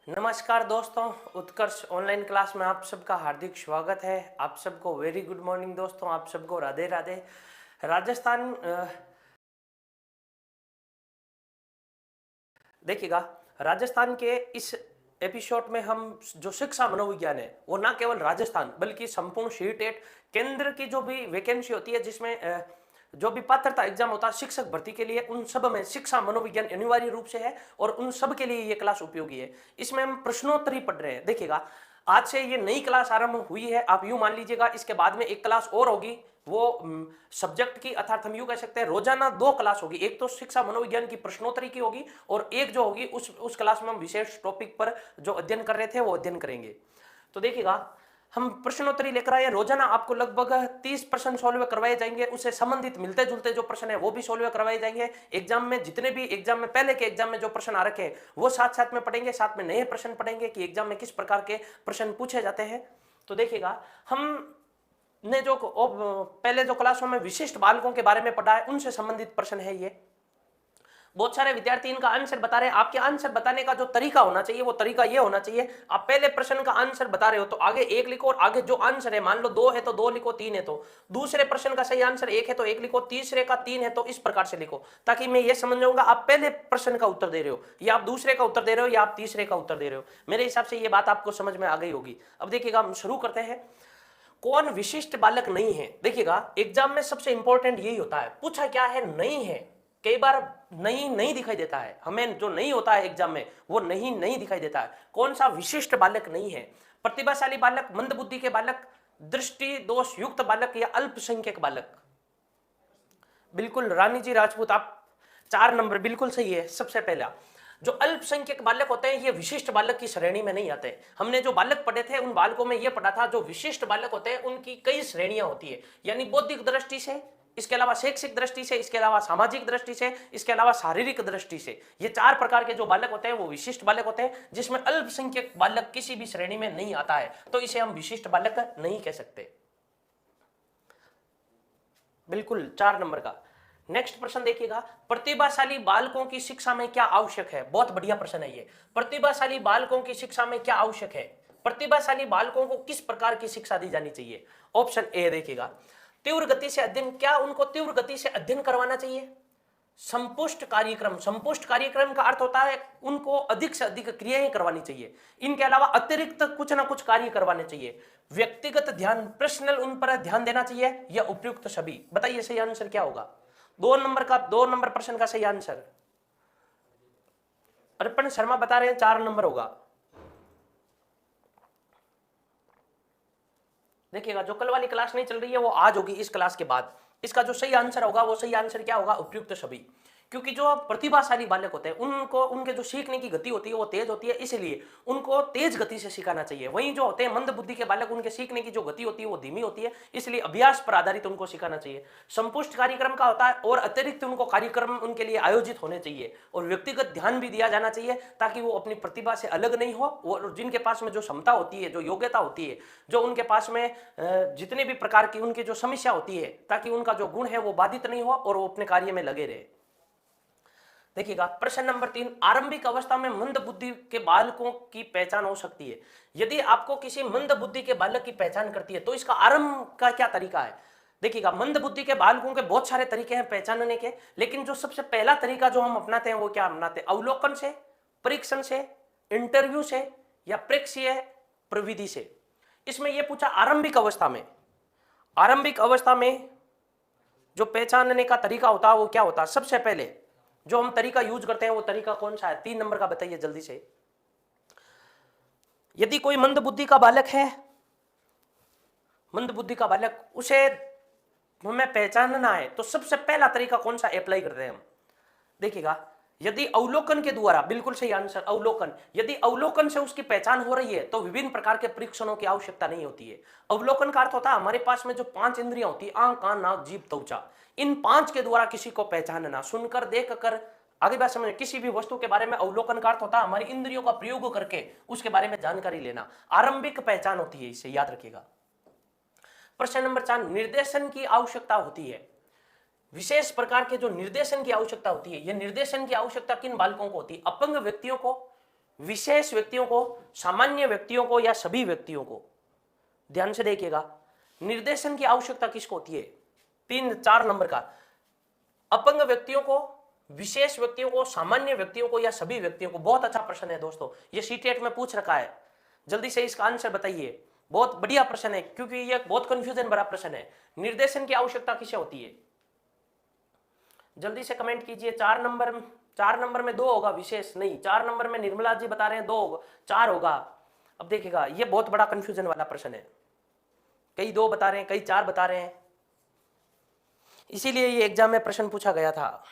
नमस्कार दोस्तों, उत्कर्ष online class में आप सबका हार्दिक स्वागत है। आप सबको वेरी गुड मॉर्निंग दोस्तों, आप सबको राधे राधे। राजस्थान देखिएगा, राजस्थान के इस एपिसोड में हम जो शिक्षा मनोविज्ञान है वो ना केवल राजस्थान बल्कि संपूर्ण सीटेट केंद्र की जो भी वैकेंसी होती है, जिसमें जो भी पात्रता एग्जाम होता है शिक्षक भर्ती के लिए, उन सब में शिक्षा मनोविज्ञान अनिवार्य रूप से है और उन सब के लिए ये क्लास उपयोगी है। इसमें हम प्रश्नोत्तरी पढ़ रहे हैं। देखिएगा, आज से ये नई क्लास आरंभ हुई है। आप यूं मान लीजिएगा, इसके बाद में एक क्लास और होगी, वो सब्जेक्ट की, अर्थात हम यूं कह सकते हैं रोजाना दो क्लास होगी। एक तो शिक्षा मनोविज्ञान की प्रश्नोत्तरी की होगी और एक जो होगी उस क्लास में हम विशेष टॉपिक पर जो अध्ययन कर रहे थे वो अध्ययन करेंगे। तो देखिएगा, हम प्रश्नोत्तरी लेकर आए। रोजाना आपको लगभग 30 प्रश्न सोल्व करवाए जाएंगे, उससे संबंधित मिलते जुलते जो प्रश्न है वो भी सोल्व करवाए जाएंगे। एग्जाम में जितने भी एग्जाम में पहले के एग्जाम में जो प्रश्न आ रखे हैं वो साथ साथ में पढ़ेंगे, साथ में नए प्रश्न पढ़ेंगे कि एग्जाम में किस प्रकार के प्रश्न पूछे जाते हैं। तो देखिएगा, हम ने जो पहले जो क्लासों में विशिष्ट बालकों के बारे में पढ़ा है उनसे संबंधित प्रश्न है ये। बहुत सारे विद्यार्थी इनका आंसर बता रहे हैं। आपके आंसर बताने का जो तरीका होना चाहिए वो तरीका ये होना चाहिए, आप पहले प्रश्न का आंसर बता रहे हो तो आगे एक लिखो और आगे जो आंसर है, मान लो 2 है तो 2 लिखो, 3 है तो दूसरे प्रश्न का सही आंसर 1 है तो 1 लिखो, तीसरे का 3 है तो इस प्रकार से लिखो, ताकि मैं ये समझ जाऊंगा आप पहले प्रश्न का उत्तर दे रहे हो या आप दूसरे का उत्तर दे रहे हो या आप तीसरे का उत्तर दे रहे हो। मेरे हिसाब से ये बात आपको समझ में आ गई होगी। अब देखिएगा, हम शुरू करते हैं। कौन विशिष्ट बालक नहीं है? देखिएगा, एग्जाम में सबसे इंपॉर्टेंट यही होता है, पूछा क्या है, नहीं है। कई बार नहीं नहीं दिखाई देता है, हमें जो नहीं होता है एग्जाम में वो नहीं नहीं दिखाई देता है। कौन सा विशिष्ट बालक नहीं है? प्रतिभाशाली बालक, मंदबुद्धि के बालक, दृष्टि दोष युक्त बालक या अल्पसंख्यक बालक? बिल्कुल रानी जी राजपूत, आप 4 नंबर बिल्कुल सही है। सबसे पहला, जो अल्पसंख्यक बालक होते हैं ये विशिष्ट बालक की श्रेणी में नहीं आते। हमने जो बालक पढ़े थे उन बालकों में ये पढ़ा था, जो विशिष्ट बालक होते हैं उनकी कई श्रेणियां होती है, यानी बौद्धिक दृष्टि से, इसके अलावा शैक्षिक दृष्टि से, इसके अलावा सामाजिक दृष्टि से, इसके अलावा शारीरिक दृष्टि से। ये 4 प्रकार के जो बालक होते हैं वो विशिष्ट बालक होते हैं, जिसमें अल्पसंख्यक बालक किसी भी श्रेणी में नहीं आता है, तो इसे हम विशिष्ट बालक नहीं कह सकते। बिल्कुल 4 नंबर का। नेक्स्ट प्रश्न देखिएगा, प्रतिभाशाली बालकों की शिक्षा में क्या आवश्यक है? बहुत बढ़िया प्रश्न है ये। प्रतिभाशाली बालकों की शिक्षा में क्या आवश्यक है? प्रतिभाशाली बालकों को किस प्रकार की शिक्षा दी जानी चाहिए? ऑप्शन ए देखिएगा, तीव्र गति से अध्ययन। क्या उनको तीव्र गति से अध्ययन करवाना चाहिए? संपुष्ट कार्यक्रम, संपुष्ट कार्यक्रम का अर्थ होता है उनको अधिक से अधिक क्रियाएं करवानी चाहिए। इनके अलावा अतिरिक्त कुछ ना कुछ कार्य करवाने चाहिए। व्यक्तिगत ध्यान, पर्सनल उन पर ध्यान देना चाहिए या उपयुक्त सभी? बताइए सही आंसर क्या होगा? 2 नंबर प्रश्न का सही आंसर अर्पण शर्मा बता रहे हैं 4 नंबर होगा। देखिएगा, जो कल वाली क्लास नहीं चल रही है वो आज होगी इस क्लास के बाद। इसका जो सही आंसर होगा वो सही आंसर क्या होगा? उपयुक्त सभी। क्योंकि जो प्रतिभाशाली बालक होते हैं उनको, उनके जो सीखने की गति होती है वो तेज होती है, इसलिए उनको तेज गति से सिखाना चाहिए। वहीं जो होते हैं मंद बुद्धि के बालक, उनके सीखने की जो गति होती है वो धीमी होती है, इसलिए अभ्यास पर आधारित उनको सिखाना चाहिए। संपुष्ट कार्यक्रम का होता है और अतिरिक्त उनको कार्यक्रम उनके लिए आयोजित होने चाहिए और व्यक्तिगत ध्यान भी दिया जाना चाहिए, ताकि वो अपनी प्रतिभा से अलग नहीं हो और जिनके पास में जो क्षमता होती है, जो योग्यता होती है, जो उनके पास में जितने भी प्रकार की उनकी जो समस्या होती है, ताकि उनका जो गुण है वो बाधित नहीं हो और वो अपने कार्य में लगे रहे। देखिएगा, प्रश्न नंबर 3, आरंभिक अवस्था में मंद बुद्धि के बालकों की पहचान हो सकती है। यदि आपको किसी मंद बुद्धि के बालक की पहचान करती है तो इसका आरंभ का क्या तरीका है? देखिएगा, मंद बुद्धि के बालकों के बहुत सारे तरीके हैं पहचानने के, लेकिन जो सबसे पहला तरीका जो हम अपनाते हैं वो क्या अपनाते हैं? अवलोकन से, परीक्षण से, इंटरव्यू से या प्रेक्षीय प्रविधि से। इसमें यह पूछा आरंभिक अवस्था में, आरंभिक अवस्था में जो पहचानने का तरीका होता है वो क्या होता है? सबसे पहले जो हम तरीका यूज करते हैं वो तरीका कौन सा है? 3 नंबर का बताइए जल्दी से। यदि कोई मंद बुद्धि का बालक है, मंद बुद्धि का बालक, उसे हमें पहचानना है तो सबसे पहला तरीका कौन सा अप्लाई करते हैं हम? देखिएगा, यदि अवलोकन के द्वारा, बिल्कुल सही आंसर अवलोकन, यदि अवलोकन से उसकी पहचान हो रही है तो विभिन्न प्रकार के परीक्षणों की आवश्यकता नहीं होती है। अवलोकन का अर्थ होता है हमारे पास में जो 5 इंद्रियां होती है, आंख, कान, नाक, जीभ, त्वचा, इन 5 के द्वारा किसी को पहचानना, सुनकर, देख कर, आगे बात समझ, किसी भी वस्तु के बारे में अवलोकन का अर्थ होता है हमारी इंद्रियों का प्रयोग करके उसके बारे में जानकारी लेना, आरंभिक पहचान होती है, इसे याद रखिएगा। प्रश्न नंबर 4, निर्देशन की आवश्यकता होती है। विशेष प्रकार के जो निर्देशन की आवश्यकता होती है, यह निर्देशन की आवश्यकता किन बालकों को होती है? अपंग व्यक्तियों को, विशेष व्यक्तियों को, सामान्य व्यक्तियों को या सभी व्यक्तियों को, ध्यान से देखिएगा, निर्देशन की आवश्यकता किसको होती है? 3-4 नंबर का, अपंग व्यक्तियों को, विशेष व्यक्तियों को, सामान्य व्यक्तियों को या सभी व्यक्तियों को। बहुत अच्छा प्रश्न है दोस्तों, ये सीटेट में पूछ रखा है, जल्दी से इसका आंसर बताइए। बहुत बढ़िया प्रश्न है, क्योंकि ये बहुत कंफ्यूजन भरा प्रश्न है। निर्देशन की आवश्यकता किसे होती है? जल्दी से कमेंट कीजिए। 4 नंबर में 2 होगा, विशेष नहीं। 4 नंबर में निर्मला जी बता रहे हैं 2 होगा, 4 होगा। अब देखिएगा, ये बहुत बड़ा कंफ्यूजन वाला प्रश्न है, कई 2 बता रहे हैं, कई 4 बता रहे हैं, इसीलिए ये एग्जाम में प्रश्न पूछा गया था।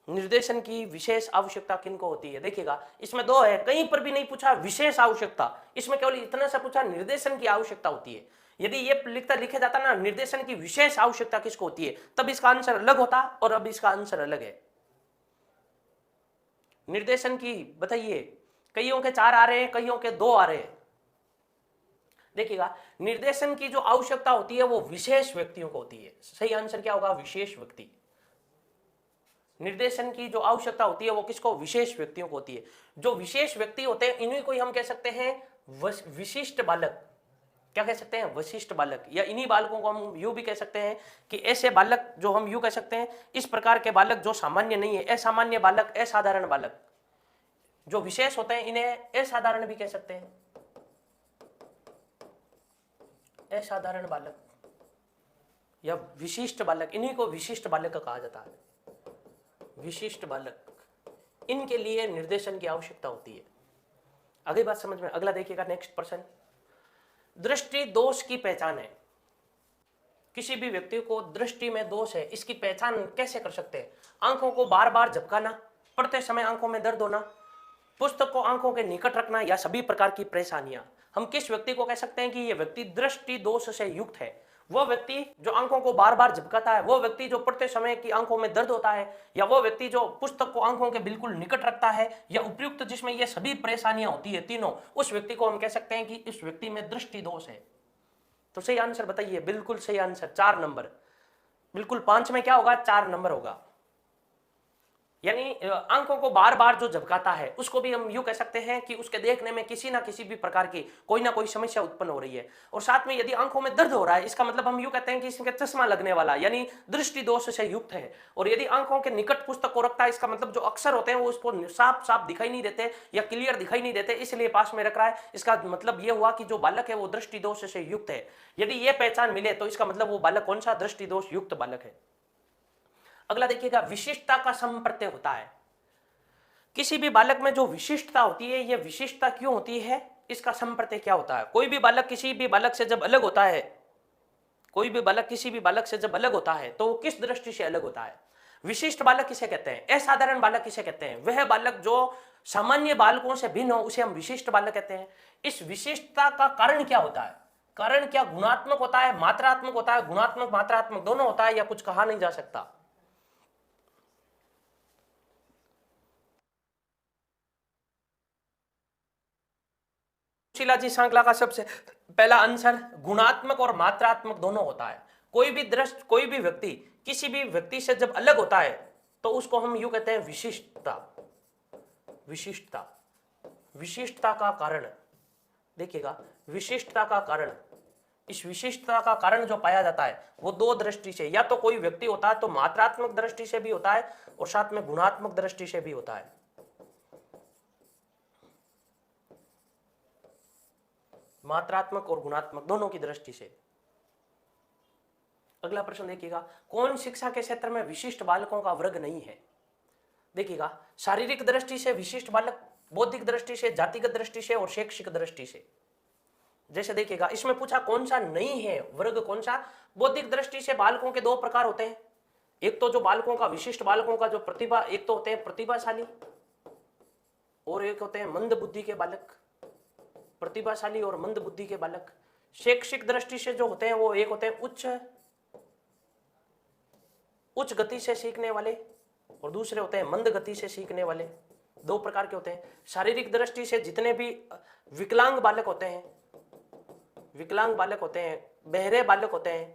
निर्देशन की विशेष आवश्यकता किनको होती है? देखिएगा, इसमें 2 है, कहीं पर भी नहीं पूछा विशेष आवश्यकता, इसमें केवल इतना सा पूछा निर्देशन की आवश्यकता होती है। यदि ये लिखे जाता ना निर्देशन की विशेष आवश्यकता किसको होती है, तब इसका आंसर अलग होता, और अब इसका आंसर अलग है। निर्देशन की बताइए, कईयों के 4 आ रहे हैं, कईयों के 2 आ रहे हैं। देखिएगा, निर्देशन की जो आवश्यकता होती है वो विशेष व्यक्तियों को होती है। सही आंसर क्या होगा? विशेष व्यक्ति। निर्देशन की जो आवश्यकता होती है वो किसको? विशेष व्यक्तियों को होती है। जो विशेष व्यक्ति होते हैं इन्हीं को हम कह सकते हैं विशिष्ट बालक। क्या कह सकते हैं? विशिष्ट बालक। या इन्हीं बालकों को हम यूं भी कह सकते हैं कि ऐसे बालक जो हम यूं कह सकते हैं, इस प्रकार के बालक जो सामान्य नहीं है, असामान्य बालक, असाधारण बालक। जो विशेष होते हैं इन्हें असाधारण भी कह सकते हैं, असाधारण बालक या विशिष्ट बालक, इन्हीं को विशिष्ट बालक कहा जाता है। विशिष्ट बालक, इनके लिए निर्देशन की आवश्यकता होती है। अगली बात समझ में। अगला देखिएगा, नेक्स्ट प्रश्न, दृष्टि दोष की पहचान है। किसी भी व्यक्ति को दृष्टि में दोष है, इसकी पहचान कैसे कर सकते हैं? आंखों को बार बार झपकाना, पढ़ते समय आंखों में दर्द होना, पुस्तक को आंखों के निकट रखना, या सभी प्रकार की परेशानियां। हम किस व्यक्ति को कह सकते हैं कि यह व्यक्ति दृष्टि दोष से युक्त है? वो व्यक्ति जो आंखों को बार बार झपकाता है, वो व्यक्ति जो पढ़ते समय की आंखों में दर्द होता है, या वो व्यक्ति जो पुस्तक को आंखों के बिल्कुल निकट रखता है, या उपयुक्त जिसमें ये सभी परेशानियां होती है तीनों, उस व्यक्ति को हम कह सकते हैं कि इस व्यक्ति में दृष्टि दोष है। तो सही आंसर बताइए। बिल्कुल सही आंसर 4 नंबर। बिल्कुल 5 में क्या होगा? 4 नंबर होगा। यानी आंखों को बार बार जो झपकाता है उसको भी हम यूं कह सकते हैं कि उसके देखने में किसी ना किसी भी प्रकार की कोई ना कोई समस्या उत्पन्न हो रही है। और साथ में यदि आंखों में दर्द हो रहा है, इसका मतलब हम यूं कहते हैं कि इसके चश्मा लगने वाला, यानी दृष्टि दोष से युक्त है। और यदि आंखों के निकट पुस्तक को रखता है, इसका मतलब जो अक्षर होते हैं वो उसको साफ साफ दिखाई नहीं देते या क्लियर दिखाई नहीं देते, इसलिए पास में रख रहा है। इसका मतलब यह हुआ कि जो बालक है वो दृष्टि दोष से युक्त है। यदि यह पहचान मिले तो इसका मतलब वो बालक कौन सा? दृष्टि दोष युक्त बालक है। अगला देखिएगा, विशिष्टता का संप्रत्यय होता है। किसी भी बालक में जो विशिष्टता होती है, यह विशिष्टता क्यों होती है, इसका संप्रत्यय क्या होता है? कोई भी बालक किसी भी बालक से जब अलग होता है, कोई भी बालक किसी भी बालक से जब अलग होता है तो वो किस दृष्टि से अलग होता है? विशिष्ट बालक किसे कहते हैं? असाधारण बालक किसे कहते हैं? वह बालक जो सामान्य बालकों से भिन्न हो उसे हम विशिष्ट बालक कहते हैं। इस विशिष्टता का कारण क्या होता है? कारण क्या गुणात्मक होता है, मात्रात्मक होता है? गुणात्मक मात्रात्मक दोनों होता है, या कुछ कहा नहीं जा सकता? जी सांकला का सबसे पहला आंसर गुणात्मक और मात्रात्मक दोनों होता है। कोई भी व्यक्ति किसी भी व्यक्ति से जब अलग होता है तो उसको हम यूं कहते हैं विशिष्टता। विशिष्टता, विशिष्टता का कारण देखिएगा, विशिष्टता का कारण, इस विशिष्टता का कारण जो पाया जाता है वो 2 दृष्टि से, या तो कोई व्यक्ति होता है तो मात्रात्मक दृष्टि से भी होता है और साथ में गुणात्मक दृष्टि से भी होता है। मात्रात्मक और गुणात्मक दोनों की दृष्टि से। अगला प्रश्न देखिएगा, कौन शिक्षा के क्षेत्र में विशिष्ट बालकों का वर्ग नहीं है? देखिएगा, शारीरिक दृष्टि से विशिष्ट बालक, बौद्धिक दृष्टि से, जातिगत दृष्टि से और शैक्षिक दृष्टि से। जैसे देखिएगा, इसमें पूछा कौन सा नहीं है वर्ग, कौन सा? बौद्धिक दृष्टि से बालकों के 2 प्रकार होते हैं। एक तो जो बालकों का, विशिष्ट बालकों का जो प्रतिभा, एक तो होते हैं प्रतिभाशाली और एक होते हैं मंद बुद्धि के बालक। प्रतिभाशाली और मंद बुद्धि के बालक। शैक्षिक दृष्टि से जो होते हैं वो एक होते हैं उच्च गति से सीखने वाले और दूसरे होते हैं मंद गति से सीखने वाले। 2 प्रकार के होते हैं। शारीरिक दृष्टि से जितने भी विकलांग बालक होते हैं, बहरे बालक होते हैं,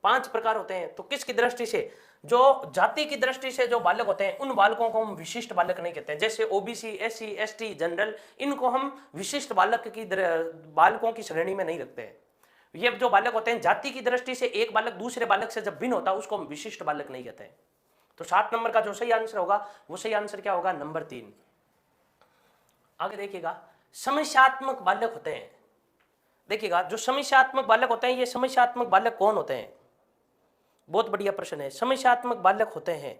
5 प्रकार होते हैं। तो किसकी दृष्टि से? जो जाति की दृष्टि से जो बालक होते हैं उन बालकों को हम विशिष्ट बालक नहीं कहते हैं। जैसे ओबीसी, एससी, एसटी, जनरल, इनको हम विशिष्ट बालकों की श्रेणी में नहीं रखते हैं। ये जो बालक होते हैं जाति की दृष्टि से एक बालक दूसरे बालक से जब भिन्न होता है उसको हम विशिष्ट बालक नहीं कहते हैं। तो 7 नंबर का जो सही आंसर होगा वो सही आंसर क्या होगा? नंबर 3। आगे देखिएगा, समस्यात्मक बालक होते हैं। देखिएगा, जो समस्यात्मक बालक होते हैं, ये समस्यात्मक बालक कौन होते हैं? बहुत बढ़िया प्रश्न है। समस्यात्मक बालक होते हैं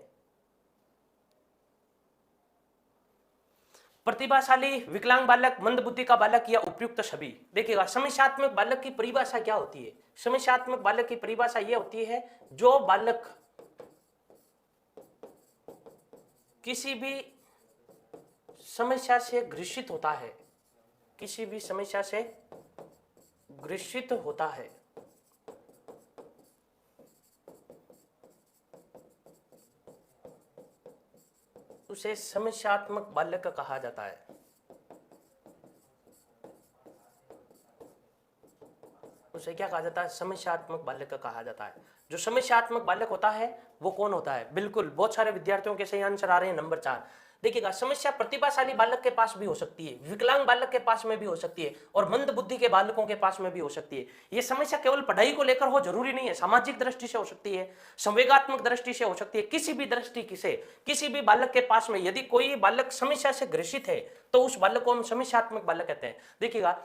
प्रतिभाशाली, विकलांग बालक, मंदबुद्धि का बालक या उपयुक्त सभी। देखिएगा, समस्यात्मक बालक की परिभाषा क्या होती है? समस्यात्मक बालक की परिभाषा यह होती है जो बालक किसी भी समस्या से ग्रसित होता है, किसी भी समस्या से ग्रसित होता है, उसे समस्यात्मक बालक कहा जाता है। उसे क्या कहा जाता है? समस्यात्मक बालक कहा जाता है। जो समस्यात्मक बालक होता है वो कौन होता है? बिल्कुल, बहुत सारे विद्यार्थियों के सही आंसर आ रहे हैं नंबर 4। देखिएगा, समस्या प्रतिभाशाली बालक के पास भी हो सकती है, विकलांग बालक के पास में भी हो सकती है और मंद बुद्धि के बालकों के पास में भी हो सकती है। ये समस्या केवल पढ़ाई को लेकर हो जरूरी नहीं है, सामाजिक दृष्टि से हो सकती है, संवेगात्मक दृष्टि से हो सकती है, किसी भी दृष्टि से किसी भी बालक के पास में यदि कोई बालक समस्या से ग्रसित है तो उस बालक को हम समस्यात्मक बालक कहते हैं। देखिएगा,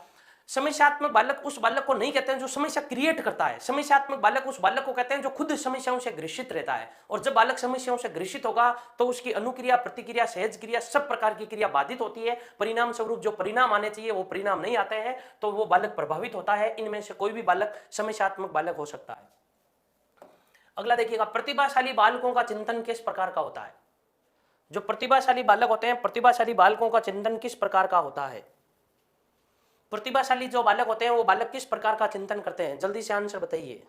समस्यात्मक बालक उस बालक को नहीं कहते हैं जो समस्या क्रिएट करता है, समस्यात्मक बालक उस बालक को कहते हैं जो खुद समस्याओं से ग्रसित रहता है। और जब बालक समस्याओं से ग्रसित होगा तो उसकी अनुक्रिया, प्रतिक्रिया, सहज क्रिया, सब प्रकार की क्रिया बाधित होती है। परिणाम स्वरूप जो परिणाम आने चाहिए वो परिणाम नहीं आते हैं, तो वो बालक प्रभावित होता है। इनमें से कोई भी बालक समस्यात्मक बालक हो सकता है। अगला देखिएगा, प्रतिभाशाली बालकों का चिंतन किस प्रकार का होता है? जो प्रतिभाशाली बालक होते हैं, प्रतिभाशाली बालकों का चिंतन किस प्रकार का होता है? प्रतिभाशाली जो बालक होते हैं वो बालक किस प्रकार का चिंतन करते हैं? जल्दी से आंसर बताइए।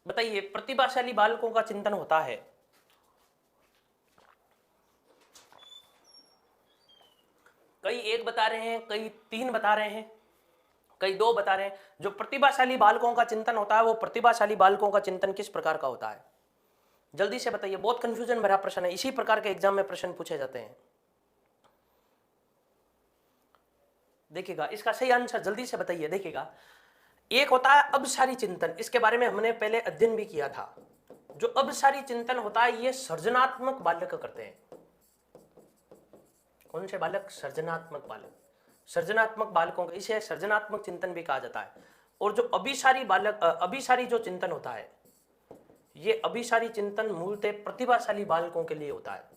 बताइए, प्रतिभाशाली बालकों का चिंतन होता है। कई 1 बता रहे हैं, कई 3 बता रहे हैं, कई 2 बता रहे हैं। जो प्रतिभाशाली बालकों का चिंतन होता है वो प्रतिभाशाली बालकों का चिंतन किस प्रकार का होता है? जल्दी से बताइए, बहुत कंफ्यूजन भरा प्रश्न है, इसी प्रकार के एग्जाम में प्रश्न पूछे जाते हैं। देखिएगा, इसका सही आंसर जल्दी से बताइए। देखिएगा, एक होता है अभिसारी चिंतन, इसके बारे में हमने पहले अध्ययन भी किया था। जो अभिसारी चिंतन होता है ये सृजनात्मक बालक करते हैं। कौन से बालक? सृजनात्मक बालक। सृजनात्मक बालकों का इसे सृजनात्मक चिंतन भी कहा जाता है। और जो अभिसारी बालक, अभिसारी जो चिंतन होता है, ये अभिसारी चिंतन मूलतः प्रतिभाशाली बालकों के लिए होता है।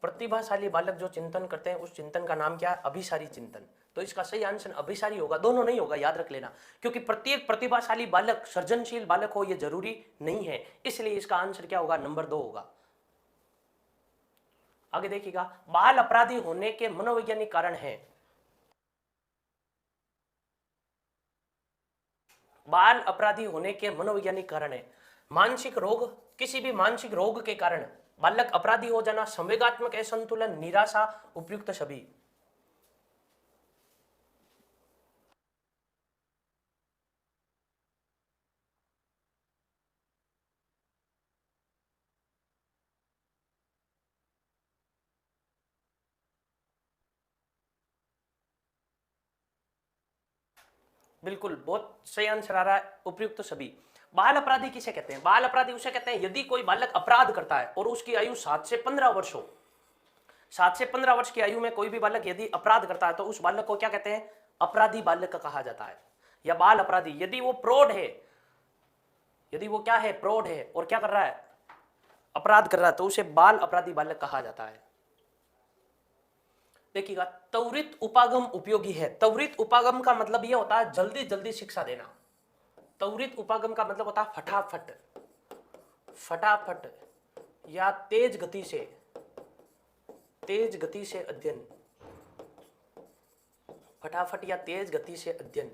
प्रतिभाशाली बालक जो चिंतन करते हैं उस चिंतन का नाम क्या है? अभिसारी चिंतन। तो इसका सही आंसर अभिसारी होगा, दोनों नहीं होगा, याद रख लेना, क्योंकि प्रत्येक प्रतिभाशाली बालक सृजनशील बालक हो ये जरूरी नहीं है। इसलिए इसका आंसर क्या होगा? नंबर 2 होगा। आगे देखिएगा, बाल अपराधी होने के मनोवैज्ञानिक कारण है। बाल अपराधी होने के मनोवैज्ञानिक कारण है मानसिक रोग। किसी भी मानसिक रोग के कारण बालक अपराधी हो जाना, संवेगात्मक असंतुलन, निराशा, उपयुक्त सभी। बिल्कुल, बहुत सही आंसर आ रहा है, उपयुक्त सभी। बाल अपराधी किसे कहते हैं? बाल अपराधी उसे कहते हैं यदि कोई बालक अपराध करता है और उसकी आयु 7 से 15 वर्ष हो। 7 से 15 वर्ष की आयु में कोई भी बालक यदि अपराध करता है तो उस बालक को क्या कहते हैं? अपराधी बालक कहा जाता है, या बाल अपराधी। यदि वो प्रौढ़ है, यदि वो क्या है? प्रौढ़ है और क्या कर रहा है? अपराध कर रहा है, तो उसे बाल अपराधी बालक कहा जाता है। देखिएगा, त्वरित उपागम उपयोगी है। त्वरित उपागम का मतलब यह होता है जल्दी जल्दी शिक्षा देना। त्वरित उपागम का मतलब होता है फटाफट, फटाफट या तेज गति से अध्ययन, फटाफट या तेज गति से अध्ययन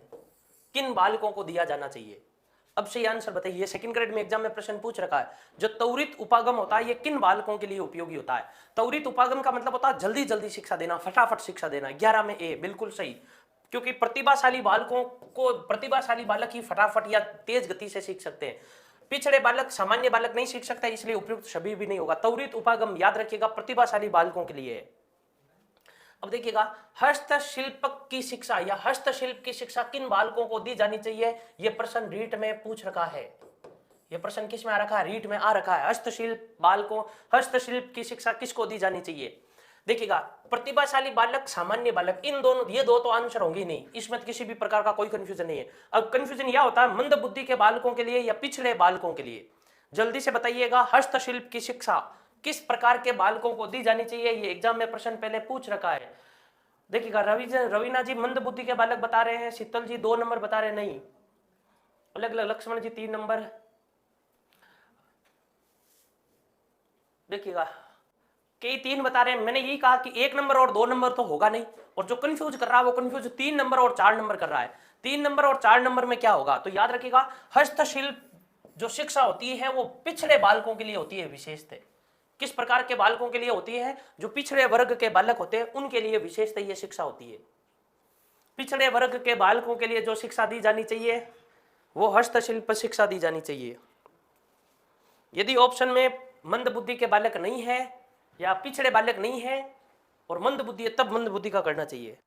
किन बालकों को दिया जाना चाहिए? अब से आंसर बताइए। सेकंड ग्रेड में एग्जाम में प्रश्न पूछ रखा है, जो त्वरित उपागम होता है ये किन बालकों के लिए उपयोगी होता है? त्वरित उपागम का मतलब होता है जल्दी जल्दी शिक्षा देना, फटाफट शिक्षा देना। 11 में ए बिल्कुल सही, क्योंकि प्रतिभाशाली बालक ही फटाफट या तेज गति से सीख सकते हैं। पिछड़े बालक, सामान्य बालक नहीं सीख सकता, इसलिए उपयुक्त सभी भी नहीं होगा। त्वरित उपागम याद रखिएगा प्रतिभाशाली बालकों के लिए है। अब देखिएगा, हस्तशिल्प की शिक्षा या हस्तशिल्प की शिक्षा किन बालकों को दी जानी चाहिए? यह प्रश्न रीट में पूछ रखा है। यह प्रश्न किस में आ रखा है? रीट में आ रखा है। हस्तशिल्प की शिक्षा किसको दी जानी चाहिए? देखिएगा, प्रतिभाशाली बालक, सामान्य बालक, इन दोनों, ये दो तो आंसर होंगे नहीं, इसमें किसी भी प्रकार का कोई कंफ्यूजन नहीं है। अब कंफ्यूजन यह होता है मंद बुद्धि के बालकों के लिए या पिछड़े बालकों के लिए? जल्दी से बताइएगा, हस्तशिल्प की शिक्षा किस प्रकार के बालकों को दी जानी चाहिए? ये एग्जाम में प्रश्न पहले पूछ रखा है। देखिएगा, रवीना जी मंद बुद्धि के बालक बता रहे हैं, शीतल जी 2 नंबर बता रहे नहीं, अलग अलग, लक्ष्मण जी 3 नंबर। देखिएगा, कई 3 बता रहे हैं। मैंने यही कहा कि 1 नंबर और 2 नंबर तो होगा नहीं, और जो कंफ्यूज कर रहा है वो कंफ्यूज 3 नंबर और 4 नंबर कर रहा है। 3 नंबर और 4 नंबर में क्या होगा? तो याद रखिएगा, हस्तशिल्प जो शिक्षा होती है वो पिछड़े बालकों के लिए होती है विशेषतः। किस प्रकार के बालकों के लिए होती है? जो पिछड़े वर्ग के बालक होते हैं उनके लिए विशेषतः यह शिक्षा होती है। पिछड़े वर्ग के बालकों के लिए जो शिक्षा दी जानी चाहिए वो हस्तशिल्प शिक्षा दी जानी चाहिए। यदि ऑप्शन में मंद बुद्धि के बालक नहीं है या पिछड़े बालक नहीं है और मंद बुद्धि है, तब मंद बुद्धि का करना चाहिए।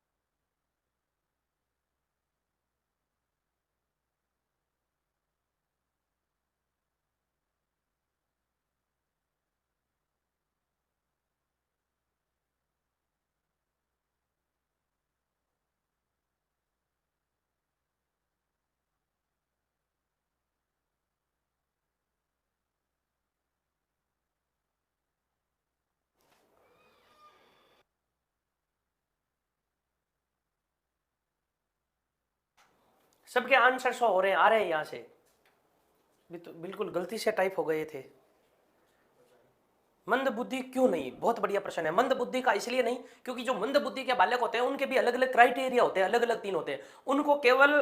सबके आंसर शो हो रहे हैं, आ रहे हैं यहां से भी, तो बिल्कुल गलती से टाइप हो गए थे। मंद बुद्धि क्यों नहीं? बहुत बढ़िया प्रश्न है। मंद बुद्धि का इसलिए नहीं क्योंकि जो मंद बुद्धि के बालक होते हैं उनके भी अलग अलग क्राइटेरिया होते हैं, अलग अलग 3 होते हैं। उनको केवल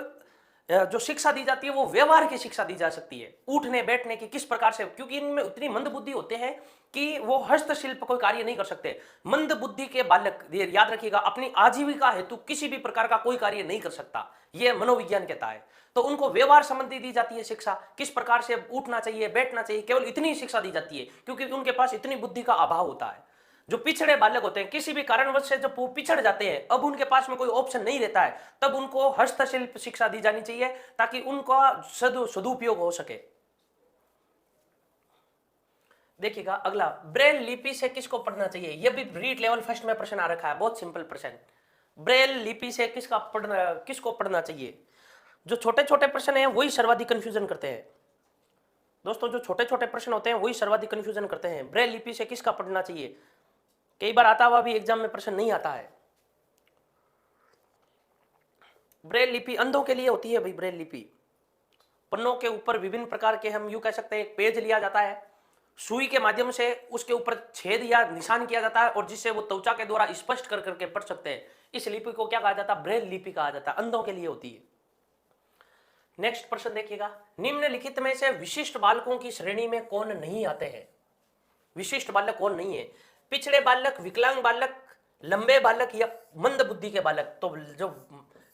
जो शिक्षा दी जाती है वो व्यवहार की शिक्षा दी जा सकती है, उठने बैठने की, किस प्रकार से, क्योंकि इनमें उतनी मंद बुद्धि होते हैं कि वो हस्तशिल्प कोई कार्य नहीं कर सकते। मंद बुद्धि के बालक, याद रखिएगा, अपनी आजीविका हेतु किसी भी प्रकार का कोई कार्य नहीं कर सकता, यह मनोविज्ञान कहता है। तो उनको व्यवहार संबंधी दी जाती है शिक्षा, किस प्रकार से उठना चाहिए, बैठना चाहिए, केवल इतनी शिक्षा दी जाती है क्योंकि उनके पास इतनी बुद्धि का अभाव होता है। जो पिछड़े बालक होते हैं, किसी भी कारणवश से जब वो पिछड़ जाते हैं, अब उनके पास में कोई ऑप्शन नहीं रहता है, तब उनको हस्तशिल्प शिक्षा दी जानी चाहिए ताकि उनका सदुपयोग हो सके। देखिएगा अगला, ब्रेल लिपि से किसको पढ़ना चाहिए? यह भी रीट लेवल फर्स्ट में प्रश्न आ रखा है, बहुत सिंपल प्रश्न। ब्रेल लिपि से किसको पढ़ना चाहिए? जो छोटे छोटे प्रश्न हैं वही सर्वाधिक कंफ्यूजन करते हैं दोस्तों, जो छोटे छोटे प्रश्न होते हैं वही सर्वाधिक कंफ्यूजन करते हैं। ब्रेल लिपि से किसका पढ़ना चाहिए? कई बार आता हुआ भी एग्जाम में प्रश्न नहीं आता है। ब्रेल लिपि अंधों के लिए होती है भाई। ब्रेल लिपि पन्नों के ऊपर विभिन्न प्रकार के, हम यूं कह सकते हैं, एक पेज लिया जाता है, सुई के माध्यम से उसके ऊपर छेद या निशान किया जाता है और जिससे वो त्वचा के द्वारा स्पष्ट कर करके पढ़ सकते हैं। इस लिपि को क्या कहा जाता है? ब्रेल लिपि कहा जाता है, अंधों के लिए होती है। नेक्स्ट प्रश्न देखिएगा, निम्नलिखित में से विशिष्ट बालकों की श्रेणी में कौन नहीं आते हैं? विशिष्ट बालक कौन नहीं है? पिछड़े बालक, विकलांग बालक, लंबे बालक या मंद बुद्धि के बालक। तो जो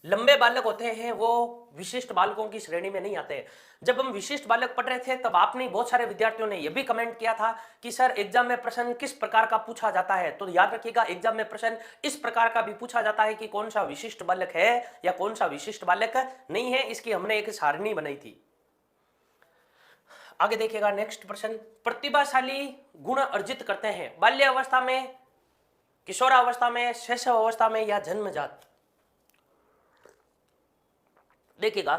लंबे बालक होते हैं वो विशिष्ट बालकों की श्रेणी में नहीं आते हैं। जब हम विशिष्ट बालक पढ़ रहे थे तब आपने, बहुत सारे विद्यार्थियों ने यह भी कमेंट किया था कि सर एग्जाम में प्रश्न किस प्रकार का पूछा जाता है। तो याद रखिएगा, एग्जाम में प्रश्न इस प्रकार का भी पूछा जाता है कि कौन सा विशिष्ट बालक है या कौन सा विशिष्ट बालक नहीं है। इसकी हमने एक सारणी बनाई थी। आगे देखिएगा नेक्स्ट प्रश्न, प्रतिभाशाली गुण अर्जित करते हैं बाल्यावस्था में, किशोरावस्था में, शैशव अवस्था में या जन्मजात? देखिएगा,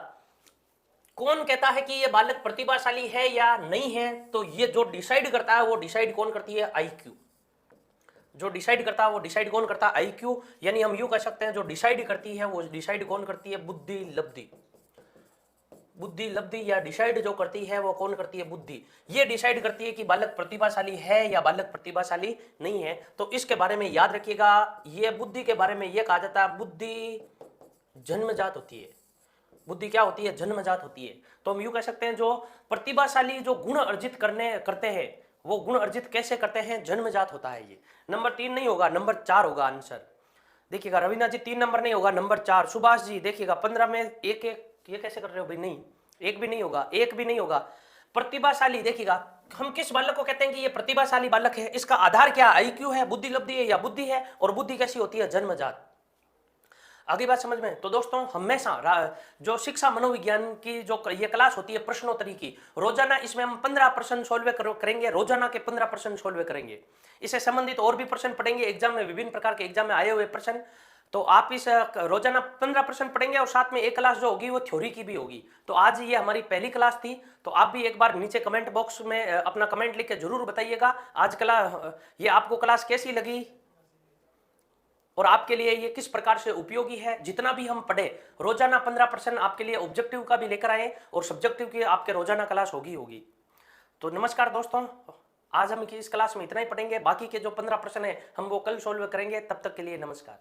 कौन कहता है कि ये बालक प्रतिभाशाली है या नहीं है? तो ये जो डिसाइड करता है वो डिसाइड कौन करती है? आईक्यू। जो डिसाइड करता है वो डिसाइड कौन करता है? आईक्यू। यानी हम यूं कह सकते हैं जो डिसाइड करती है वो डिसाइड कौन करती है? बुद्धि लब्धि। बुद्धि लब्धि या डिसाइड जो करती है वो कौन करती है? बुद्धि। ये डिसाइड करती है कि बालक प्रतिभाशाली है या बालक प्रतिभाशाली नहीं है। तो इसके बारे में याद रखिएगा, ये बुद्धि के बारे में ये कहा जाता है बुद्धि जन्मजात होती है। बुद्धि क्या होती है? जन्मजात होती है। तो हम यूं कह सकते हैं जो प्रतिभाशाली जो गुण अर्जित करते हैं वो गुण अर्जित कैसे करते हैं? जन्मजात होता है ये। नंबर 3 नहीं होगा, नंबर 4 होगा आंसर। देखिएगा रवीना जी 3 नंबर नहीं होगा, नंबर 4। सुभाष जी देखिएगा 15 में एक एक, ये कैसे कर रहे हो भाई? नहीं, एक भी नहीं होगा, एक भी नहीं होगा। प्रतिभाशाली देखिएगा, हम किस बालक को कहते हैं कि ये प्रतिभाशाली बालक है? इसका आधार क्या? आईक्यू है, बुद्धि लब्धि है या बुद्धि है? और बुद्धि कैसी होती है? जन्मजात। आगे बात समझ में? तो दोस्तों हमेशा जो शिक्षा मनोविज्ञान की जो ये क्लास होती है प्रश्नोत्तरी की, रोजाना इसमें हम 15 प्रश्न सोल्व करेंगे, रोजाना के 15 प्रश्न सोल्व करेंगे। इससे संबंधित और भी प्रश्न पढ़ेंगे एग्जाम में, विभिन्न प्रकार के एग्जाम में आए हुए प्रश्न। तो आप इस रोजाना 15 प्रश्न पढ़ेंगे और साथ में एक क्लास जो होगी वो थ्योरी की भी होगी। तो आज ये हमारी पहली क्लास थी। तो आप भी एक बार नीचे कमेंट बॉक्स में अपना कमेंट लिख के जरूर बताइएगा आज ये आपको क्लास कैसी लगी और आपके लिए ये किस प्रकार से उपयोगी है। जितना भी हम पढ़े रोजाना 15% आपके लिए ऑब्जेक्टिव का भी लेकर आए और सब्जेक्टिव की आपके रोजाना क्लास होगी। तो नमस्कार दोस्तों, आज हम इस क्लास में इतना ही पढ़ेंगे। बाकी के जो 15 प्रश्न है हम वो कल सोल्व करेंगे। तब तक के लिए नमस्कार।